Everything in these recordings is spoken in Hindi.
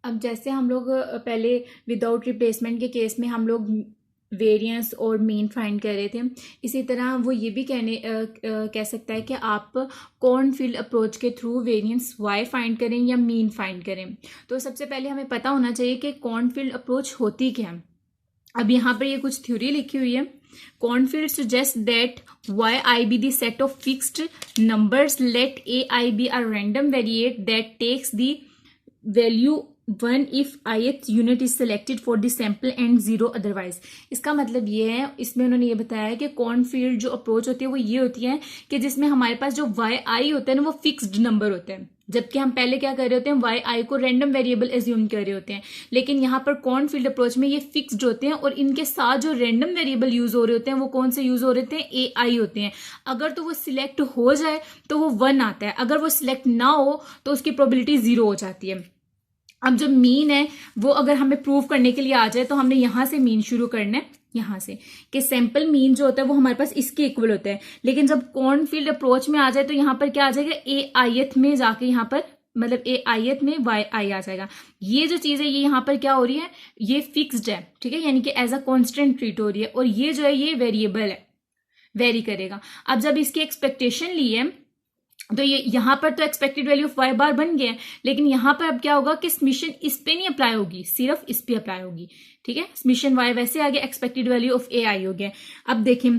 अब जैसे हम लोग पहले विदाउट रिप्लेसमेंट के केस में हम लोग वेरिएंस और मीन फाइंड कर रहे थे, इसी तरह वो ये भी कह सकता है कि आप कॉर्नफील्ड अप्रोच के थ्रू वेरिएंस वाई फाइंड करें या मीन फाइंड करें। तो सबसे पहले हमें पता होना चाहिए कि कॉर्नफील्ड अप्रोच होती क्या है। अब यहाँ पर ये कुछ थ्योरी लिखी हुई है। Cornfield suggests that yi be the set of fixed numbers, let ai be a random variate that takes the value 1 if ith unit is selected for the sample and 0 otherwise। इसका मतलब ये है, इसमें उन्होंने ये बताया है कि कॉर्नफील्ड जो अप्रोच होती है वो ये होती है कि जिसमें हमारे पास जो वाई आई होता है ना वो फिक्स्ड नंबर होते हैं, जबकि हम पहले क्या कर रहे होते हैं, वाई आई को रैंडम वेरिएबल एज्यूम कर रहे होते हैं। लेकिन यहाँ पर कॉर्नफील्ड अप्रोच में ये फिक्स्ड होते हैं और इनके साथ जो रैंडम वेरिएबल यूज हो रहे होते हैं वो कौन से यूज हो रहे होते हैं, ए आई होते हैं। अगर तो वो सिलेक्ट हो जाए तो वो 1 आता है, अगर वो सिलेक्ट ना हो तो उसकी प्रोबेबिलिटी 0 हो जाती है। अब जो मीन है वो अगर हमें प्रूव करने के लिए आ जाए तो हमने यहां से मीन शुरू करना है, यहां से कि सैंपल मीन जो होता है वो हमारे पास इसके इक्वल होता है। लेकिन जब कॉर्नफील्ड अप्रोच में आ जाए तो यहाँ पर क्या आ जाएगा, ए आईएथ में जाके यहाँ पर मतलब ए आईएथ में वाई आई आ जाएगा। ये जो चीज है ये यहाँ पर क्या हो रही है, ये फिक्स्ड है, ठीक है, यानी कि एज अ कॉन्स्टेंट ट्रीट हो रही है। और ये जो है ये वेरिएबल है, वेरी करेगा। अब जब इसकी एक्सपेक्टेशन ली है तो ये यहां पर तो एक्सपेक्टेड वैल्यू ऑफ वाई बार बन गया है, लेकिन यहां पर अब क्या होगा कि समीशन इस पे नहीं अप्लाई होगी, सिर्फ इस पे अप्लाई होगी, ठीक है। समीशन वाई वैसे आ गया, एक्सपेक्टेड वैल्यू ऑफ ए आई हो गया। अब देखें,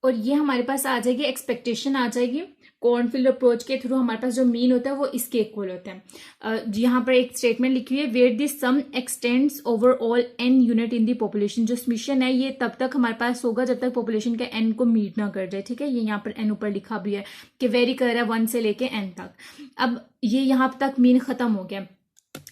और ये हमारे पास आ जाएगी, एक्सपेक्टेशन आ जाएगी कॉर्नफील्ड अप्रोच के थ्रू हमारे पास जो मीन होता है वो इसके इक्वल होता है। यहाँ पर एक स्टेटमेंट लिखी हुई है, where this sum extends over all n unit in the population. जो समीशन है ये तब तक हमारे पास होगा जब तक पॉपुलेशन का एन को मीट ना कर जाए, ठीक है। ये यहाँ पर एन ऊपर लिखा भी है कि वेरी कर रहा है 1 से लेके एन तक। अब ये यहाँ तक मीन खत्म हो गया।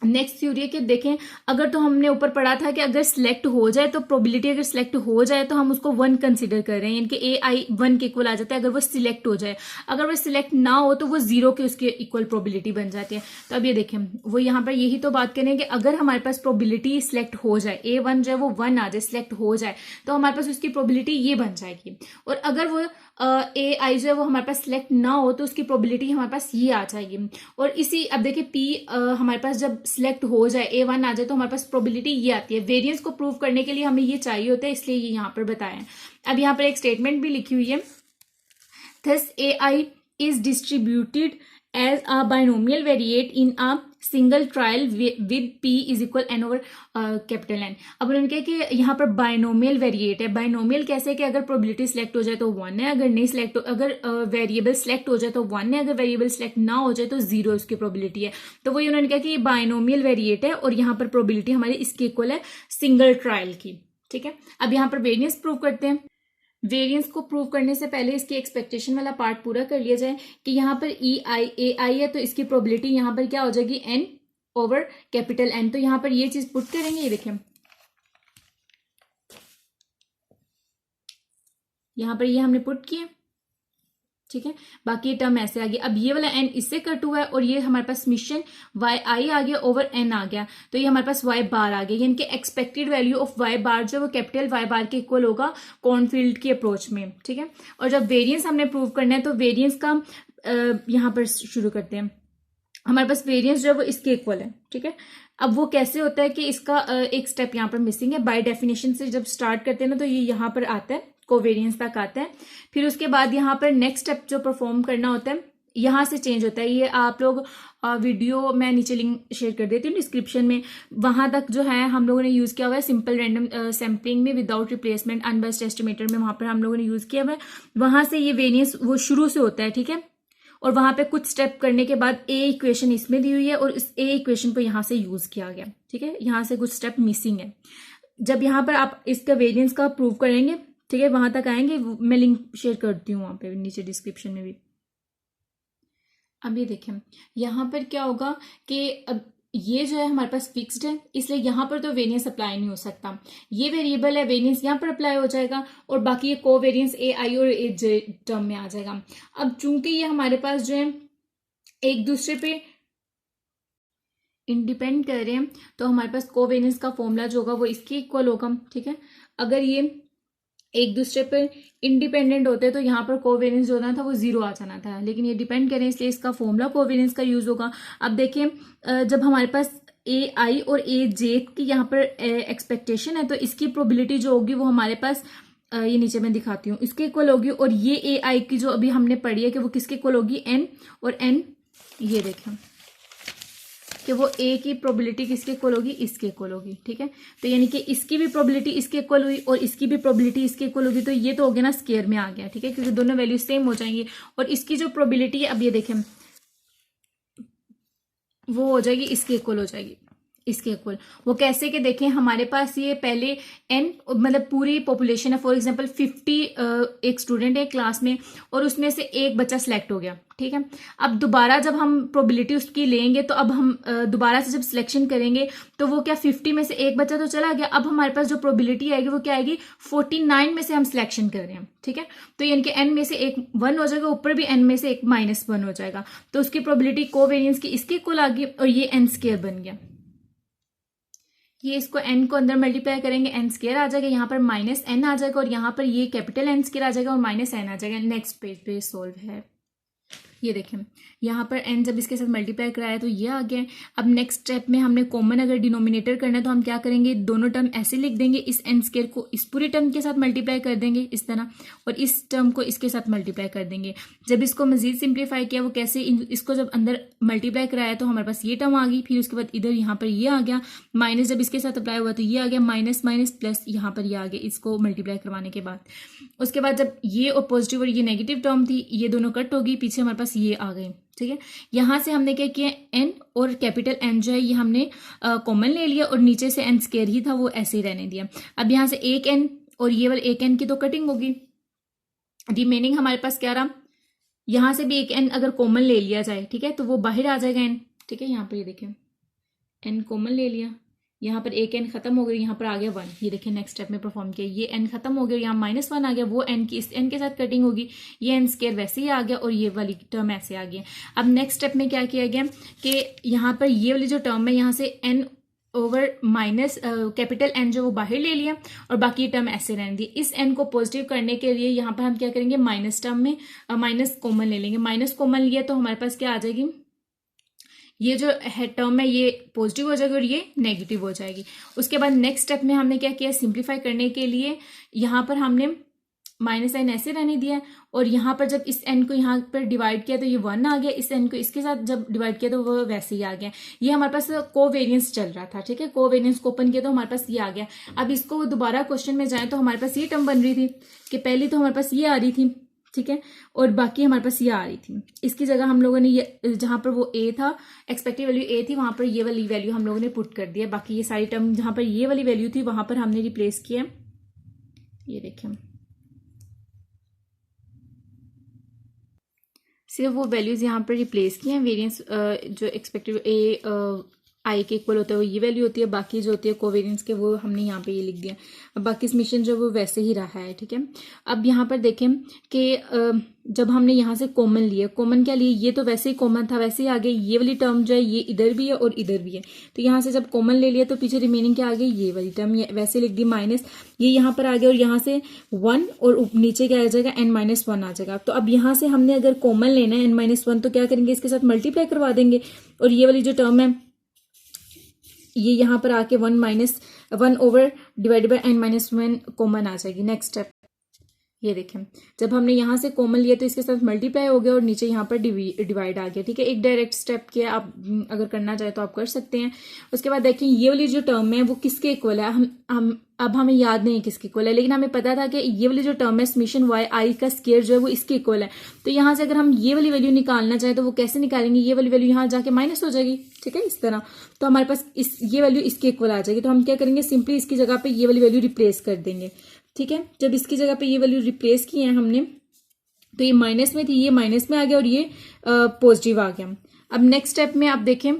नेक्स्ट थ्योरी है कि देखें, अगर तो हमने ऊपर पढ़ा था कि अगर सिलेक्ट हो जाए तो प्रोबेबिलिटी अगर सिलेक्ट हो जाए तो हम उसको 1 कंसीडर कर रहे हैं, यानी कि ए आई 1 के इक्वल आ जाता है अगर वो सिलेक्ट हो जाए। अगर वो सिलेक्ट ना हो तो वो 0 के उसके इक्वल प्रोबेबिलिटी बन जाती है। तो अब ये देखें, वो यहाँ पर यही तो बात करें कि अगर हमारे पास प्रोबेबिलिटी सिलेक्ट हो जाए, A1 जो है वो 1 आ जाए, सिलेक्ट हो जाए, तो हमारे पास उसकी प्रोबेबिलिटी ये बन जाएगी। और अगर वो ए आई जो है वो हमारे पास सिलेक्ट ना हो तो उसकी प्रोबेबिलिटी हमारे पास ये आ जाएगी। और इसी अब देखिए पी हमारे पास जब सिलेक्ट हो जाए, A1 आ जाए, तो हमारे पास प्रोबेबिलिटी ये आती है। वेरिएंस को प्रूव करने के लिए हमें ये चाहिए होता है, इसलिए ये यहाँ पर बताया है। अब यहाँ पर एक स्टेटमेंट भी लिखी हुई है, thus AI is distributed as a binomial variate in a single trial with p is equal n over capital N। अब उन्होंने कहा कि यहाँ पर बाइनोमियल वेरिएट है। बाइनोमियल कैसे कि अगर प्रोबेबिलिटी सिलेक्ट हो जाए तो 1 है, अगर नहीं सिलेक्ट हो, अगर वेरिएबल सिलेक्ट हो जाए तो 1 है, अगर वेरिएबल सिलेक्ट ना हो जाए तो 0 उसकी प्रोबेबिलिटी है। तो वही उन्होंने कहा कि ये बाइनोमियल वेरिएट है और यहाँ पर प्रोबेबिलिटी हमारी इसके इक्वल है सिंगल ट्रायल की, ठीक है। अब यहाँ पर वेरिएंस प्रूव करते हैं। वेरिएंस को प्रूव करने से पहले इसकी एक्सपेक्टेशन वाला पार्ट पूरा कर लिया जाए कि यहाँ पर ए आई है तो इसकी प्रोबेबिलिटी यहाँ पर क्या हो जाएगी, एन ओवर कैपिटल एन। तो यहाँ पर ये चीज पुट करेंगे, ये देखें यहाँ पर ये हमने पुट किया, ठीक है। बाकी ये टर्म ऐसे आ गया। अब ये वाला एन इससे कट हुआ है और ये हमारे पास समीशन वाई आई आ गया ओवर एन आ गया, तो ये हमारे पास वाई बार आ गया, यानी कि एक्सपेक्टेड वैल्यू ऑफ वाई बार जो वो कैपिटल वाई बार के इक्वल होगा कॉर्नफील्ड की अप्रोच में, ठीक है। और जब वेरिएंस हमने प्रूव करना है तो वेरिएंस का यहाँ पर शुरू करते हैं। हमारे पास वेरिएंस जो है वो इसके इक्वल है, ठीक है। अब वो कैसे होता है कि इसका एक स्टेप यहाँ पर मिसिंग है। बाय डेफिनेशन से जब स्टार्ट करते हैं ना तो ये यहाँ पर आता है, कोवेरिएंस तक आता है। फिर उसके बाद यहाँ पर नेक्स्ट स्टेप जो परफॉर्म करना होता है यहाँ से चेंज होता है। ये आप लोग वीडियो मैं नीचे लिंक शेयर कर देती हूँ डिस्क्रिप्शन में, वहां तक जो है हम लोगों ने यूज किया हुआ है सिंपल रैंडम सैम्पलिंग में विदाउट रिप्लेसमेंट अनबायस्ड एस्टिमेटर में, वहां पर हम लोगों ने यूज किया हुआ है। वहां से ये वेरिएंस वो शुरू से होता है, ठीक है। और वहां पे कुछ स्टेप करने के बाद ए इक्वेशन इसमें दी हुई है और इस ए इक्वेशन को यहां से यूज किया गया, ठीक है। यहां से कुछ स्टेप मिसिंग है। जब यहाँ पर आप इसका वेरिएंस का प्रूव करेंगे, ठीक है, वहां तक आएंगे, मैं लिंक शेयर करती हूँ वहां पे नीचे डिस्क्रिप्शन में भी। अब ये देखें यहाँ पर क्या होगा कि अब ये जो है हमारे पास फिक्स्ड है, इसलिए यहाँ पर तो वेरिएंस अप्लाई नहीं हो सकता। ये वेरिएबल है, वेरिएंस यहाँ पर अप्लाई हो जाएगा और बाकी ये कोवेरिएंस ए आई और ए जे टर्म में आ जाएगा। अब चूंकि ये हमारे पास जो है एक दूसरे पे इंडिपेंड कर रहे हैं तो हमारे पास कोवेरिएंस का फॉर्मूला जो होगा वो इसके इक्वल होगा, ठीक है। अगर ये एक दूसरे पर इंडिपेंडेंट होते तो यहाँ पर कोवेरियंस जो होना था वो जीरो आ जाना था, लेकिन ये डिपेंड करें इसलिए इसका फॉर्मूला कोवेरियंस का यूज होगा। अब देखिए जब हमारे पास ए आई और ए जे की यहाँ पर एक्सपेक्टेशन है तो इसकी प्रोबेबिलिटी जो होगी वो हमारे पास ये नीचे मैं दिखाती हूँ इसके इक्वल होगी, और ये ए आई की जो अभी हमने पढ़ी है कि वो किसके इक्वल होगी, एन, और एन ये देखें कि वो ए की प्रोबेबिलिटी किसके इक्वल होगी, इसके इक्वल होगी। ठीक है, तो यानी कि इसकी भी प्रोबेबिलिटी इसके इक्वल हुई और इसकी भी प्रोबेबिलिटी इसके इक्वल होगी, तो ये तो हो गया ना स्केयर में आ गया। ठीक है, क्योंकि दोनों वैल्यू सेम हो जाएंगी, और इसकी जो प्रोबेबिलिटी है अब ये देखें वो हो जाएगी इसके इक्वल हो जाएगी, इसके इक्वल। वो कैसे कि देखें हमारे पास ये पहले एन मतलब पूरी पॉपुलेशन है, फॉर एग्जांपल 50 एक स्टूडेंट है क्लास में और उसमें से एक बच्चा सिलेक्ट हो गया। ठीक है, अब दोबारा जब हम प्रोबेबिलिटी उसकी लेंगे तो अब हम दोबारा से जब सिलेक्शन करेंगे तो वो क्या 50 में से एक बच्चा तो चला गया, अब हमारे पास जो प्रोबेबिलिटी आएगी वो क्या आएगी, 49 में से हम सिलेक्शन कर रहे हैं। ठीक है, तो यानी कि एन में से एक 1 हो जाएगा, ऊपर भी एन में से एक -1 हो जाएगा, तो उसकी प्रोबेबिलिटी कोवेरियंस की इसके इक्वल आ गई और ये एन स्क्वायर बन गया। ये इसको n को अंदर मल्टीप्लाई करेंगे n स्क्वायर आ जाएगा, यहाँ पर -n आ जाएगा और यहाँ पर ये कैपिटल N स्क्वायर आ जाएगा और -n आ जाएगा। नेक्स्ट पेज पे सोल्व है, ये देखें यहाँ पर n जब इसके साथ मल्टीप्लाई कराया तो ये आ गया। अब नेक्स्ट स्टेप में हमने कॉमन अगर डिनोमिनेटर करना है तो हम क्या करेंगे, दोनों टर्म ऐसे लिख देंगे, इस n स्क्वायर को इस पूरी टर्म के साथ मल्टीप्लाई कर देंगे इस तरह, और इस टर्म को इसके साथ मल्टीप्लाई कर देंगे। जब इसको मजीद सिंप्लीफाई किया वो कैसे, इसको जब अंदर मल्टीप्लाई कराया तो हमारे पास ये टर्म आ गई, फिर उसके बाद इधर यहाँ पर ये आ गया, माइनस जब इसके साथ अप्लाई हुआ तो ये आ गया, माइनस माइनस प्लस यहाँ पर ये आ गया इसको मल्टीप्लाई करवाने के बाद। उसके बाद जब ये और पॉजिटिव और ये नेगेटिव टर्म थी ये दोनों कट होगी, पीछे हमारे पास ये आ गए। ठीक है, यहां से हमने क्या किया, एन और कैपिटल एन जो है ये हमने कॉमन ले लिया और नीचे से एन स्क्वायर ही था वो ऐसे ही रहने दिया। अब यहां से एक एन और ये वाले एक एन की तो कटिंग होगी, रिमेनिंग हमारे पास क्या रहा, यहां से भी एक एन अगर कॉमन ले लिया जाए, ठीक है, तो वो बाहर आ जाएगा एन। ठीक है, यहाँ पर ये देखें एन कॉमन ले लिया, यहाँ पर एक एन खत्म हो गया, यहाँ पर आ गया 1, ये देखिए नेक्स्ट स्टेप में परफॉर्म किया, ये एन खत्म हो गया, यहाँ -1 आ गया, वो एन की इस एन के साथ कटिंग होगी, ये एन स्क्वायर वैसे ही आ गया और ये वाली टर्म ऐसे आ गया। अब नेक्स्ट स्टेप में क्या किया गया कि यहाँ पर ये वाली जो टर्म है यहाँ से n over minus capital N जो वो बाहर ले लिया और बाकी टर्म ऐसे रहने दी। इस एन को पॉजिटिव करने के लिए यहाँ पर हम क्या करेंगे, माइनस टर्म में माइनस कॉमन ले लेंगे, माइनस कॉमन लिया तो हमारे पास क्या आ जाएगी, ये जो है टर्म है ये पॉजिटिव हो जाएगी और ये नेगेटिव हो जाएगी। उसके बाद नेक्स्ट स्टेप में हमने क्या किया, सिंप्लीफाई करने के लिए यहाँ पर हमने माइनस n ऐसे रहने दिया और यहाँ पर जब इस n को यहाँ पर डिवाइड किया तो ये 1 आ गया, इस n को इसके साथ जब डिवाइड किया तो वो वैसे ही आ गया। ये हमारे पास कोवेरियंस चल रहा था। ठीक है, कोवेरियंस को ओपन किया तो हमारे पास ये आ गया। अब इसको दोबारा क्वेश्चन में जाए तो हमारे पास ये टर्म बन रही थी कि पहली तो हमारे पास ये आ रही थी, ठीक है, और बाकी हमारे पास ये आ रही थी। इसकी जगह हम लोगों ने ये जहां पर वो ए था, एक्सपेक्टेड वैल्यू ए थी, वहां पर ये वाली वैल्यू हम लोगों ने पुट कर दिया। बाकी ये सारी टर्म जहां पर ये वाली वैल्यू थी वहां पर हमने रिप्लेस किया। ये देखिए सिर्फ वो वैल्यूज यहाँ पर रिप्लेस किए हैं। वेरिएंस जो एक्सपेक्टेड ए आई के इक्वल होता है वो ये वैल्यू होती है, बाकी जो होती है कोवेरियंस के वो हमने यहाँ पे ये लिख दिया। अब बाकी समीशन जो वो वैसे ही रहा है। ठीक है, अब यहाँ पर देखें कि जब हमने यहाँ से कॉमन लिया, कॉमन क्या लिए, ये तो वैसे ही कॉमन था वैसे ही आ गया। ये वाली टर्म जो है ये इधर भी है और इधर भी है, तो यहाँ से जब कॉमन ले लिया तो पीछे रिमेनिंग क्या आ गई, ये वाली टर्म वैसे लिख दी, माइनस ये यहाँ पर आ गया और यहाँ से 1 और नीचे क्या आ जाएगा n-1 आ जाएगा। तो अब यहाँ से हमने अगर कॉमन लेना है n-1 तो क्या करेंगे, इसके साथ मल्टीप्लाई करवा देंगे और ये वाली जो टर्म है ये यहाँ पर आके 1 over divided by n-1 common आ जाएगी। नेक्स्ट स्टेप ये देखें, जब हमने यहाँ से कॉमन लिया तो इसके साथ मल्टीप्लाई हो गया और नीचे यहाँ पर डिवाइड आ गया। ठीक है, एक डायरेक्ट स्टेप किया, आप अगर करना चाहे तो आप कर सकते हैं। उसके बाद देखें ये वाली जो टर्म है वो किसके इक्वल है, अब हमें याद नहीं है किसके इक्वल है, लेकिन हमें पता था कि ये वाली जो टर्म है समेशन वाई आई का स्क्वायर जो है वो इसके इक्वल है। तो यहाँ से अगर हम ये वाली वैल्यू निकालना चाहे तो वो कैसे निकालेंगे, ये वाली वैल्यू यहाँ जाके माइनस हो जाएगी। ठीक है, इस तरह तो हमारे पास ये वैल्यू इसके इक्वल आ जाएगी। तो हम क्या करेंगे, सिंपली इसकी जगह पे ये वाली वैल्यू रिप्लेस कर देंगे। ठीक है, जब इसकी जगह पे ये वैल्यू रिप्लेस की है हमने तो ये माइनस में थी, ये माइनस में आ गया और ये पॉजिटिव आ गया। अब नेक्स्ट स्टेप में आप देखें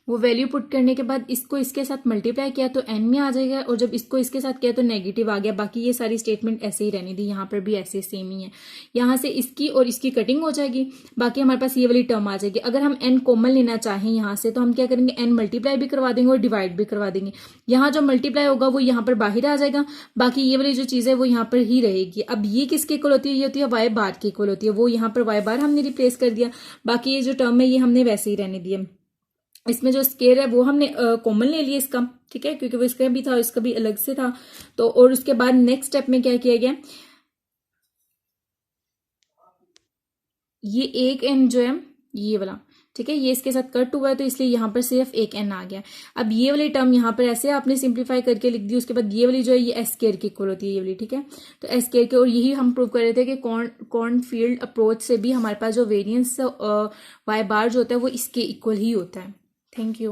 वो वैल्यू पुट करने के बाद इसको इसके साथ मल्टीप्लाई किया तो n में आ जाएगा, और जब इसको इसके साथ किया तो नेगेटिव आ गया। बाकी ये सारी स्टेटमेंट ऐसे ही रहने दी, यहाँ पर भी ऐसे सेम ही है। यहाँ से इसकी और इसकी कटिंग हो जाएगी, बाकी हमारे पास ये वाली टर्म आ जाएगी। अगर हम n कॉमन लेना चाहें यहाँ से तो हम क्या करेंगे, n मल्टीप्लाई भी करवा देंगे और डिवाइड भी करवा देंगे। यहाँ जो मल्टीप्लाई होगा वो यहाँ पर बाहर आ जाएगा, बाकी ये वाली जो चीज है वो यहाँ पर ही रहेगी। अब ये किसके इक्वल होती है, ये होती है y बार के इक्वल होती है, वो यहाँ पर y बार हमने रिप्लेस कर दिया। बाकी ये जो टर्म है ये हमने वैसे ही रहने दिया। इसमें जो स्केयर है वो हमने कॉमन ले लिया इसका, ठीक है, क्योंकि वो इसका भी था, इसका भी अलग से था। तो और उसके बाद नेक्स्ट स्टेप में क्या किया गया, ये एक n जो है ये वाला, ठीक है, ये इसके साथ कट हुआ है तो इसलिए यहाँ पर सिर्फ एक n आ गया। अब ये वाली टर्म यहाँ पर ऐसे आपने सिंप्लीफाई करके लिख दी। उसके बाद ये वाली जो है ये एस स्क्वायर की इक्वल होती है, ये वाली, ठीक है। तो एस स्क्वायर के, और यही हम प्रूव कर रहे थे कि कॉर्नफील्ड अप्रोच से भी हमारे पास जो वेरिएंस y बार जो होता है वो इसके इक्वल ही होता है। Thank you.